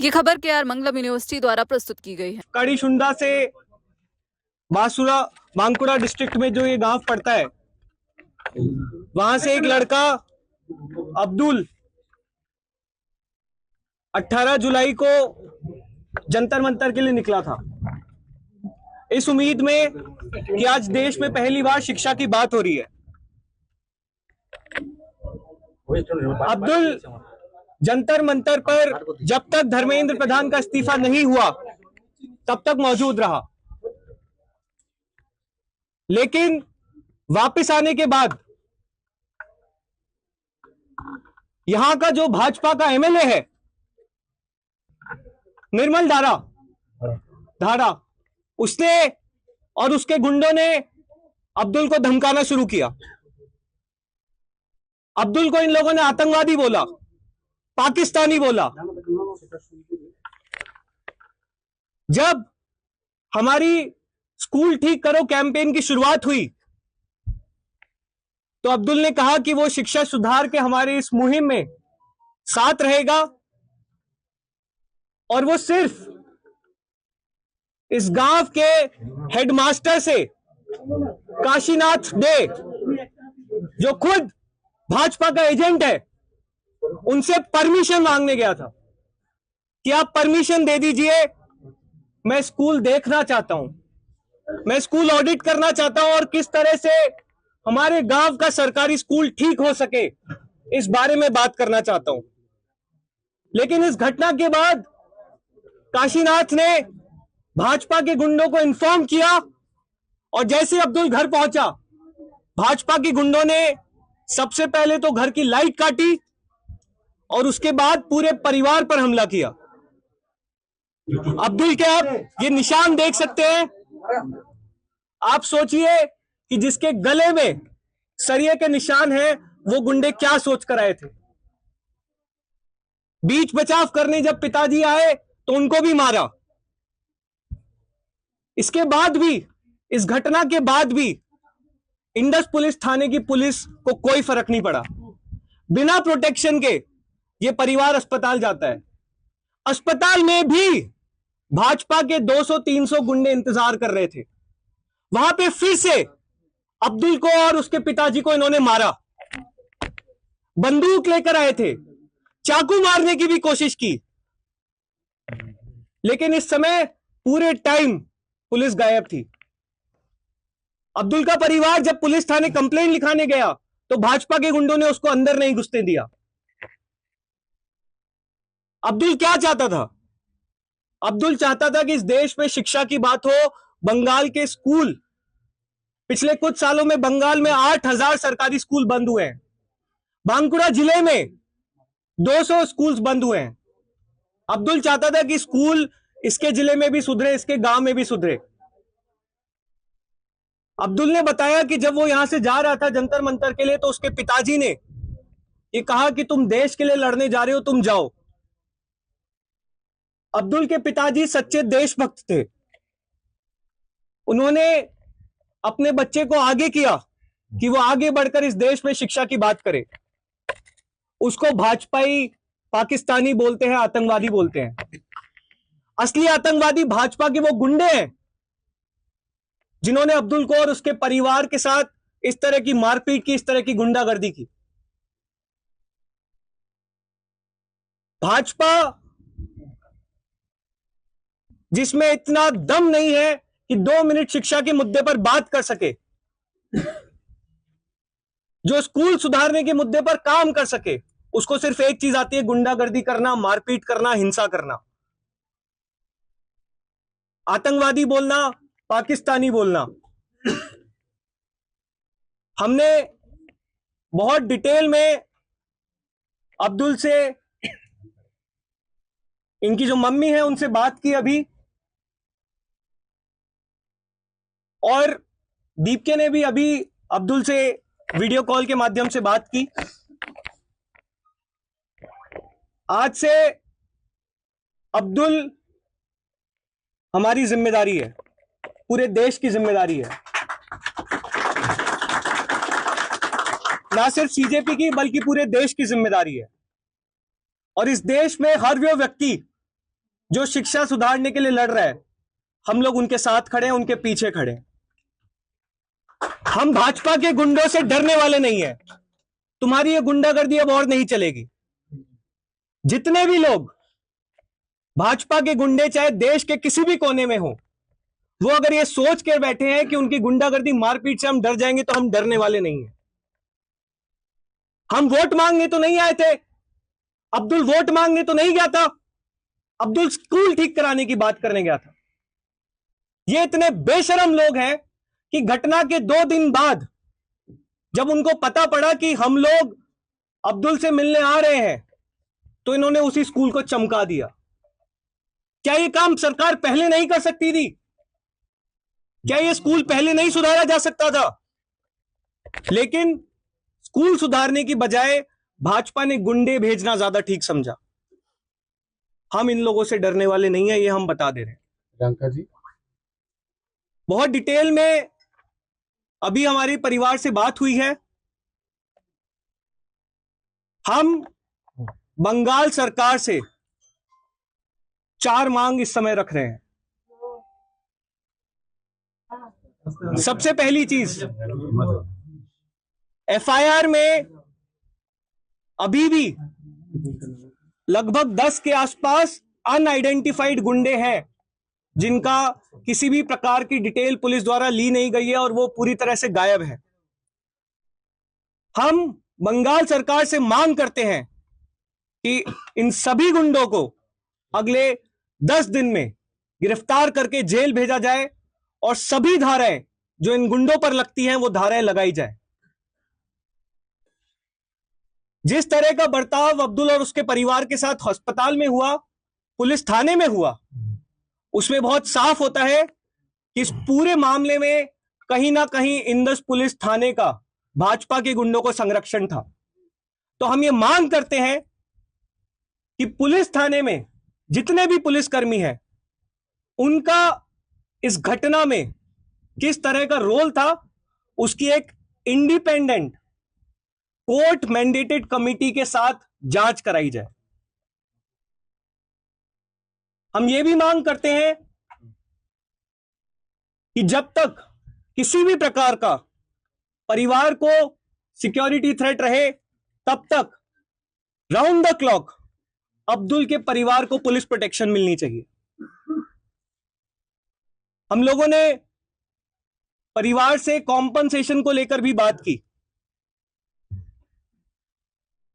ये खबर केआर मंगलम यूनिवर्सिटी द्वारा प्रस्तुत की गई है। कड़ीशुंडा से बांसुरा बांकुड़ा डिस्ट्रिक्ट में जो ये गांव पड़ता है, वहां से एक लड़का अब्दुल 18 जुलाई को जंतर मंतर के लिए निकला था, इस उम्मीद में कि आज देश में पहली बार शिक्षा की बात हो रही है। अब्दुल जंतर मंतर पर जब तक धर्मेंद्र प्रधान का इस्तीफा नहीं हुआ तब तक मौजूद रहा, लेकिन वापस आने के बाद यहां का जो भाजपा का एमएलए है निर्मल धारा, उसने और उसके गुंडों ने अब्दुल को धमकाना शुरू किया। अब्दुल को इन लोगों ने आतंकवादी बोला, पाकिस्तानी बोला। जब हमारी स्कूल ठीक करो कैंपेन की शुरुआत हुई तो अब्दुल ने कहा कि वो शिक्षा सुधार के हमारे इस मुहिम में साथ रहेगा और वो सिर्फ इस गांव के हेडमास्टर से काशीनाथ डे, जो खुद भाजपा का एजेंट है, उनसे परमिशन मांगने गया था कि आप परमिशन दे दीजिए, मैं स्कूल देखना चाहता हूं, मैं स्कूल ऑडिट करना चाहता हूं और किस तरह से हमारे गांव का सरकारी स्कूल ठीक हो सके इस बारे में बात करना चाहता हूं। लेकिन इस घटना के बाद काशीनाथ ने भाजपा के गुंडों को इन्फॉर्म किया और जैसे अब्दुल घर पहुंचा, भाजपा के गुंडों ने सबसे पहले तो घर की लाइट काटी और उसके बाद पूरे परिवार पर हमला किया। अब्दुल के आप ये निशान देख सकते हैं। आप सोचिए कि जिसके गले में सरिये के निशान हैं, वो गुंडे क्या सोच कर आए थे। बीच बचाव करने जब पिताजी आए तो उनको भी मारा। इसके बाद भी, इस घटना के बाद भी इंडस पुलिस थाने की पुलिस को कोई फर्क नहीं पड़ा। बिना प्रोटेक्शन के ये परिवार अस्पताल जाता है। अस्पताल में भी भाजपा के 200-300 गुंडे इंतजार कर रहे थे। वहां पे फिर से अब्दुल को और उसके पिताजी को इन्होंने मारा। बंदूक लेकर आए थे, चाकू मारने की भी कोशिश की, लेकिन इस समय पूरे टाइम पुलिस गायब थी। अब्दुल का परिवार जब पुलिस थाने कंप्लेंट लिखाने गया तो भाजपा के गुंडों ने उसको अंदर नहीं घुसने दिया। अब्दुल क्या चाहता था? अब्दुल चाहता था कि इस देश में शिक्षा की बात हो। बंगाल के स्कूल, पिछले कुछ सालों में बंगाल में 8,000 सरकारी स्कूल बंद हुए हैं। बांकुड़ा जिले में 200 स्कूल्स बंद हुए हैं। अब्दुल चाहता था कि स्कूल इसके जिले में भी सुधरे, इसके गांव में भी सुधरे। अब्दुल ने बताया कि जब वो यहां से जा रहा था जंतर मंतर के लिए तो उसके पिताजी ने ये कहा कि तुम देश के लिए लड़ने जा रहे हो, तुम जाओ। अब्दुल के पिताजी सच्चे देशभक्त थे। उन्होंने अपने बच्चे को आगे किया कि वो आगे बढ़कर इस देश में शिक्षा की बात करे। उसको भाजपाई पाकिस्तानी बोलते हैं, आतंकवादी बोलते हैं। असली आतंकवादी भाजपा के वो गुंडे हैं जिन्होंने अब्दुल को और उसके परिवार के साथ इस तरह की मारपीट की, इस तरह की गुंडागर्दी की। भाजपा जिसमें इतना दम नहीं है कि 2 मिनट शिक्षा के मुद्दे पर बात कर सके, जो स्कूल सुधारने के मुद्दे पर काम कर सके, उसको सिर्फ एक चीज आती है, गुंडागर्दी करना, मारपीट करना, हिंसा करना, आतंकवादी बोलना, पाकिस्तानी बोलना। हमने बहुत डिटेल में अब्दुल से, इनकी जो मम्मी है उनसे बात की अभी, और दीपके ने भी अभी अब्दुल से वीडियो कॉल के माध्यम से बात की। आज से अब्दुल हमारी जिम्मेदारी है, पूरे देश की जिम्मेदारी है, ना सिर्फ सीजेपी की बल्कि पूरे देश की जिम्मेदारी है। और इस देश में हर वो व्यक्ति जो शिक्षा सुधारने के लिए लड़ रहा है, हम लोग उनके साथ खड़े हैं, उनके पीछे खड़े हैं। हम भाजपा के गुंडों से डरने वाले नहीं है। तुम्हारी ये गुंडागर्दी अब और नहीं चलेगी। जितने भी लोग भाजपा के गुंडे चाहे देश के किसी भी कोने में हो, वो अगर ये सोच के बैठे हैं कि उनकी गुंडागर्दी मारपीट से हम डर जाएंगे, तो हम डरने वाले नहीं हैं। हम वोट मांगने तो नहीं आए थे। अब्दुल वोट मांगने तो नहीं गया था। अब्दुल स्कूल ठीक कराने की बात करने गया था। ये इतने बेशरम लोग हैं कि घटना के 2 दिन बाद जब उनको पता पड़ा कि हम लोग अब्दुल से मिलने आ रहे हैं, तो इन्होंने उसी स्कूल को चमका दिया। क्या ये काम सरकार पहले नहीं कर सकती थी? क्या ये स्कूल पहले नहीं सुधारा जा सकता था? लेकिन स्कूल सुधारने की बजाय भाजपा ने गुंडे भेजना ज्यादा ठीक समझा। हम इन लोगों से डरने वाले नहीं है, ये हम बता दे रहे हैं। प्रियंका जी, बहुत डिटेल में अभी हमारे परिवार से बात हुई है। हम बंगाल सरकार से 4 मांग इस समय रख रहे हैं। सबसे पहली चीज, एफआईआर में अभी भी लगभग 10 के आसपास अनआइडेंटिफाइड गुंडे हैं जिनका किसी भी प्रकार की डिटेल पुलिस द्वारा ली नहीं गई है और वो पूरी तरह से गायब है। हम बंगाल सरकार से मांग करते हैं कि इन सभी गुंडों को अगले 10 दिन में गिरफ्तार करके जेल भेजा जाए और सभी धाराएं जो इन गुंडों पर लगती हैं वो धाराएं लगाई जाए। जिस तरह का बर्ताव अब्दुल और उसके परिवार के साथ अस्पताल में हुआ, पुलिस थाने में हुआ, उसमें बहुत साफ होता है कि इस पूरे मामले में कहीं ना कहीं इंदस पुलिस थाने का भाजपा के गुंडों को संरक्षण था। तो हम ये मांग करते हैं कि पुलिस थाने में जितने भी पुलिसकर्मी हैं, उनका इस घटना में किस तरह का रोल था, उसकी एक इंडिपेंडेंट कोर्ट मैंडेटेड कमिटी के साथ जांच कराई जाए। हम ये भी मांग करते हैं कि जब तक किसी भी प्रकार का परिवार को सिक्योरिटी थ्रेट रहे, तब तक राउंड द क्लॉक अब्दुल के परिवार को पुलिस प्रोटेक्शन मिलनी चाहिए। हम लोगों ने परिवार से कॉम्पनसेशन को लेकर भी बात की,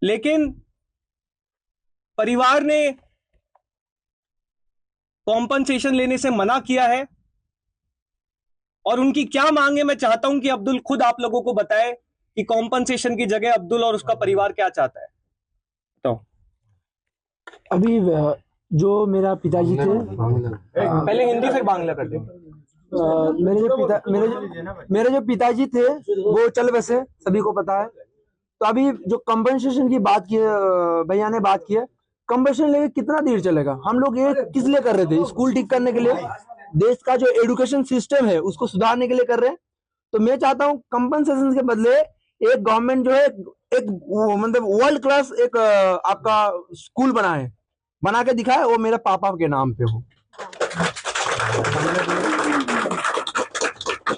लेकिन परिवार ने कॉम्पनसेशन लेने से मना किया है। और उनकी क्या मांग है, मैं चाहता हूं कि अब्दुल खुद आप लोगों को बताए कि कॉम्पनसेशन की जगह अब्दुल और उसका परिवार क्या चाहता है। तो अभी जो मेरा पिताजी थे, पहले हिंदी फिर बांग्ला कर देंगे। मेरे जो पिताजी थे वो चल बसे, सभी को पता है। तो अभी जो कंपनसेशन की बात की है, भैया ने बात की है, कंपनसेशन लेके कितना देर चलेगा? हम लोग ये किस लिए कर रहे थे? स्कूल ठीक करने के लिए, देश का जो एजुकेशन सिस्टम है उसको सुधारने के लिए कर रहे हैं। तो मैं चाहता हूँ कंपनसेशन के बदले एक गवर्नमेंट जो है एक मतलब वर्ल्ड क्लास एक आपका स्कूल बना के दिखाए, वो मेरे पापा के नाम पे हो।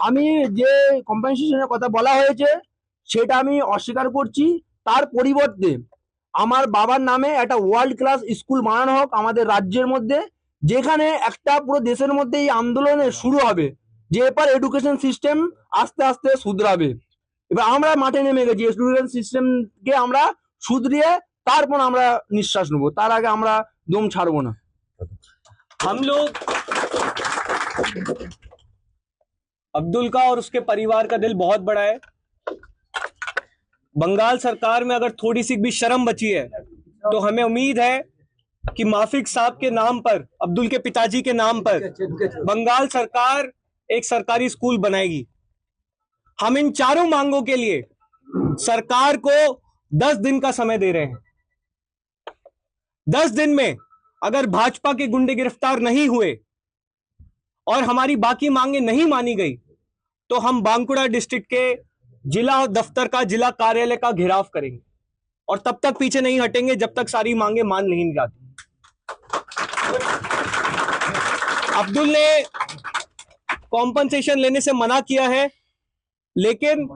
আমি যে কম্পেনসেশনের কথা বলা হয়েছে সেটা আমি অস্বীকার করছি। তার পরিবর্তে আমার বাবার নামে একটা ওয়ার্ল্ড ক্লাস স্কুল বানানো হোক আমাদের রাজ্যের মধ্যে, যেখানে একটা পুরো দেশের মধ্যে এই আন্দোলনে শুরু হবে যে এবার এডুকেশন সিস্টেম আস্তে আস্তে শুধরাবে। এবার আমরা মাঠে নেমে গেছি, এডুকেশন সিস্টেমকে আমরা শুধরিয়ে তারপর আমরা নিঃশ্বাস নেবো, তার আগে আমরা দম ছাড়বো না। हम लोग अब्दुल का और उसके परिवार का दिल बहुत बड़ा है। बंगाल सरकार में अगर थोड़ी सी भी शर्म बची है तो हमें उम्मीद है कि माफिक साहब के नाम पर, अब्दुल के पिताजी के नाम पर बंगाल सरकार एक सरकारी स्कूल बनाएगी। हम इन चारों मांगों के लिए सरकार को 10 दिन का समय दे रहे हैं। 10 दिन में अगर भाजपा के गुंडे गिरफ्तार नहीं हुए और हमारी बाकी मांगे नहीं मानी गई, तो हम बांकुड़ा डिस्ट्रिक्ट के जिला दफ्तर का, जिला कार्यालय का घेराव करेंगे और तब तक पीछे नहीं हटेंगे जब तक सारी मांगे मान नहीं जाती। अब्दुल ने कॉम्पनसेशन लेने से मना किया है, लेकिन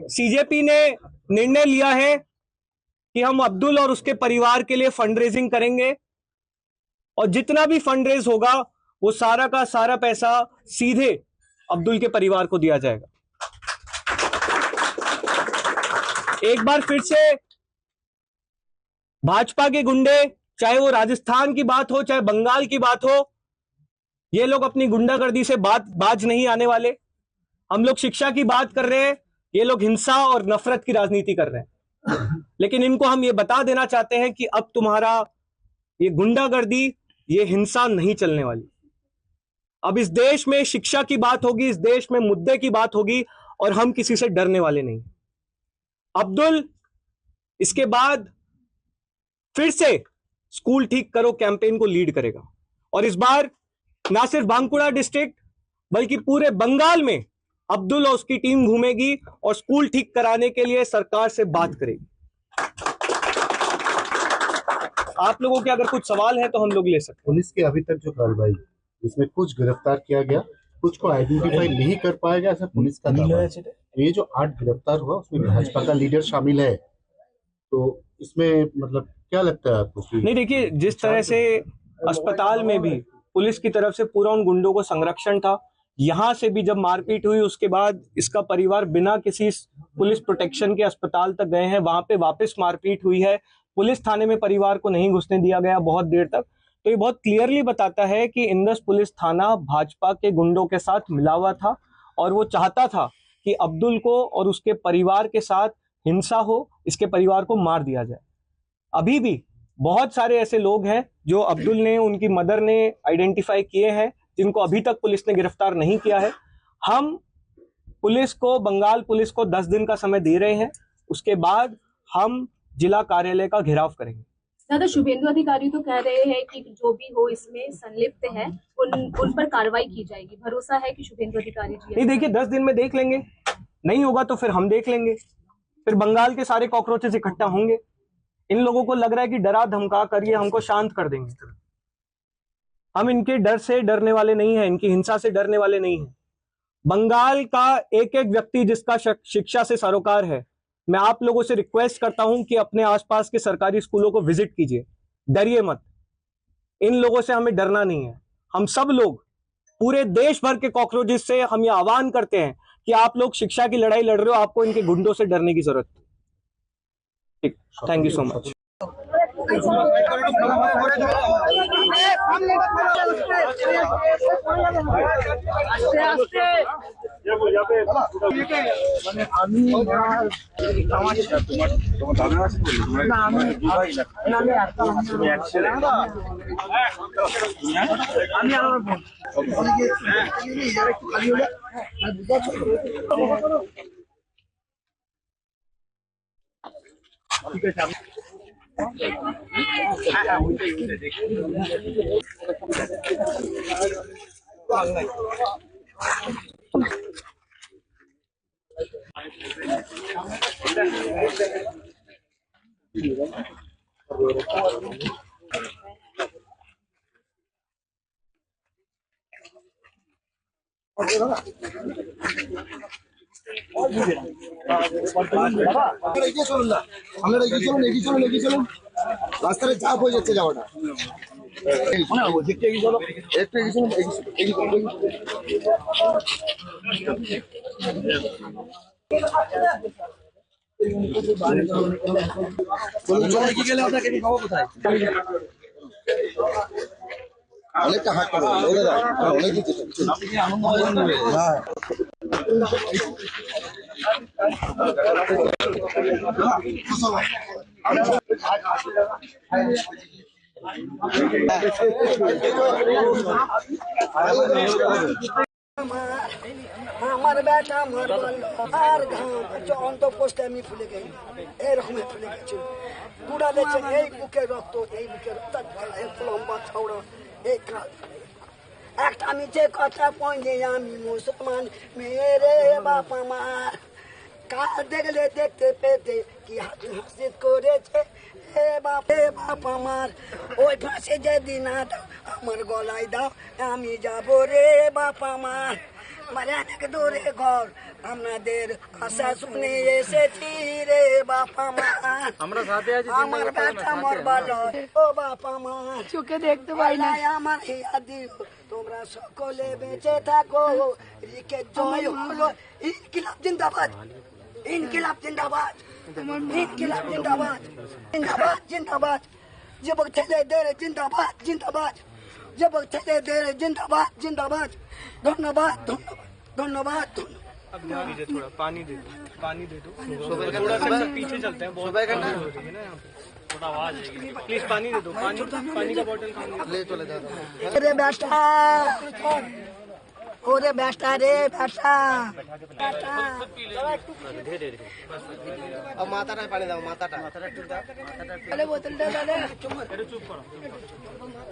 सीजेपी ने निर्णय लिया है कि हम अब्दुल और उसके परिवार के लिए फंड रेजिंग करेंगे और जितना भी फंड रेज होगा वो सारा का सारा पैसा सीधे अब्दुल के परिवार को दिया जाएगा। एक बार फिर से भाजपा के गुंडे, चाहे वो राजस्थान की बात हो चाहे बंगाल की बात हो, ये लोग अपनी गुंडागर्दी से बाज नहीं आने वाले। हम लोग शिक्षा की बात कर रहे हैं, ये लोग हिंसा और नफरत की राजनीति कर रहे हैं। लेकिन इनको हम ये बता देना चाहते हैं कि अब तुम्हारा ये गुंडागर्दी, ये हिंसा नहीं चलने वाली। अब इस देश में शिक्षा की बात होगी, इस देश में मुद्दे की बात होगी और हम किसी से डरने वाले नहीं। अब्दुल इसके बाद फिर से स्कूल ठीक करो कैंपेन को लीड करेगा और इस बार ना सिर्फ बांकुड़ा डिस्ट्रिक्ट बल्कि पूरे बंगाल में अब्दुल और उसकी टीम घूमेगी और स्कूल ठीक कराने के लिए सरकार से बात करेगी। आप लोगों के अगर कुछ सवाल है तो हम लोग ले सकते हैं। पुलिस की अभी तक जो कार्रवाई, इसमें कुछ गिरफ्तार किया गया, कुछ को आइडेंटिफाई नहीं कर पाया गया, ऐसा पुलिस का दावा है। ये जो 8 गिरफ्तार हुआ उसमें भाजपा का लीडर शामिल है, तो इसमें मतलब क्या लगता है आपको? नहीं, देखिए, जिस तरह से अस्पताल में भी पुलिस की तरफ से पूरा उन गुंडों को संरक्षण था, यहां से भी जब मारपीट हुई उसके बाद इसका परिवार बिना किसी पुलिस प्रोटेक्शन के अस्पताल तक गए हैं, वहां पे वापस मारपीट हुई है, पुलिस थाने में परिवार को नहीं घुसने दिया गया बहुत देर तक। तो ये बहुत क्लियरली बताता है कि इंदस पुलिस थाना भाजपा के गुंडों के साथ मिला हुआ था और वो चाहता था कि अब्दुल को और उसके परिवार के साथ हिंसा हो, इसके परिवार को मार दिया जाए। अभी भी बहुत सारे ऐसे लोग हैं जो अब्दुल ने, उनकी मदर ने आइडेंटिफाई किए हैं, जिनको अभी तक पुलिस ने गिरफ्तार नहीं किया है। हम पुलिस को, बंगाल पुलिस को 10 दिन का समय दे रहे हैं, उसके बाद हम जिला कार्यालय का घेराव करेंगे। दादा, शुभेंदु अधिकारी तो कह रहे हैं कि जो भी हो इसमें संलिप्त है उन पर कार्रवाई की जाएगी। भरोसा है कि शुभेंदु अधिकारी जी? नहीं, देखिए, 10 दिन में देख लेंगे, नहीं होगा तो फिर हम देख लेंगे, फिर बंगाल के सारे कॉकरोचेस इकट्ठा होंगे। इन लोगों को लग रहा है कि डरा धमका कर ये हमको शांत कर देंगे। हम इनके डर से डरने वाले नहीं हैं, इनकी हिंसा से डरने वाले नहीं हैं। बंगाल का एक एक व्यक्ति जिसका शिक्षा से सरोकार है, मैं आप लोगों से रिक्वेस्ट करता हूं कि अपने आसपास के सरकारी स्कूलों को विजिट कीजिए, डरिए मत। इन लोगों से हमें डरना नहीं है। हम सब लोग पूरे देश भर के कॉकरोचेस से हम ये आह्वान करते हैं कि आप लोग शिक्षा की लड़ाई लड़ रहे हो, आपको इनके गुंडों से डरने की जरूरत है। ठीक, थैंक यू सो मच। রাস্তায় চাপ হয়ে যাচ্ছে যাওয়াটা। একটু এগিয়ে চলো, একটু এগিয়ে চলো, এগিয়ে গেলে আপনাকে পাবো কোথায়? অনেকটা হাট পাবো, অনেক দিতে হ্যাঁ। আমার বেটা আমার আর অন্ত পোস্টে আমি ফুলে গেই, এরকম ফুলে গেছি। গুড়া দেখছে এই বুকে রক্ত, এই বুকে রক্ত, লম্বা ছাওড়া, এই একটা আমি যে কথা পয়নি আমি মুসলমান মেরে বাপ আমার কাল দেখলে দেখতে পেতে কি হাসিদ করেছে এ বাপ আমার ওই ফাঁসে যেদিন আমার গলায় দাও আমি যাবো রে বাপ আমার মানে অনেক দূরে ঘর আপনাদের আশা শুনে এসেছি রে বাপ আমার আমরা সাথে আছি আমার ব্যথা মরবার ও বাপ আমার চোখে দেখতে পাই না আমার হিয়া দিও তোমরা সকলে বেঁচে থাকো রিকে জয় হলো ইনকিলাব জিন্দাবাদ ইনকিলাব জিন্দাবাদ ইনকিলাব জিন্দাবাদ জিন্দাবাদ জিন্দাবাদ যুবক ছেলেদের জিন্দাবাদ জিন্দাবাদ যুবক ছেলেদের জিন্দাবাদ জিন্দাবাদ ধন্যবাদ ধন্যবাদ ধন্যবাদ दीजिए थोड़ा पानी दे दो थोड़ा सा पीछे चलते हैं बहुत आवाज हो रही है ना यहाँ पे थोड़ा आवाज प्लीज पानी दे दो पानी का बोतल ले चले जाता रे बेटा ओरे बेटा रे बेटा अब माताটা পানি দাও মাথাটা আরে বোতলটা দাও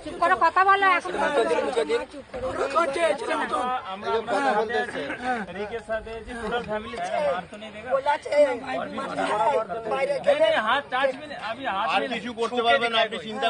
চুপ করো কথা বলো এখন কথা বলতেছে রিকের সাথে যে पूरा फैमिली मार तो नहीं देगा বলাছে বাইরে গেলে हाथ टच में अभी हाथ में टिश्यू করতে পারবেন আপনি চিন্তা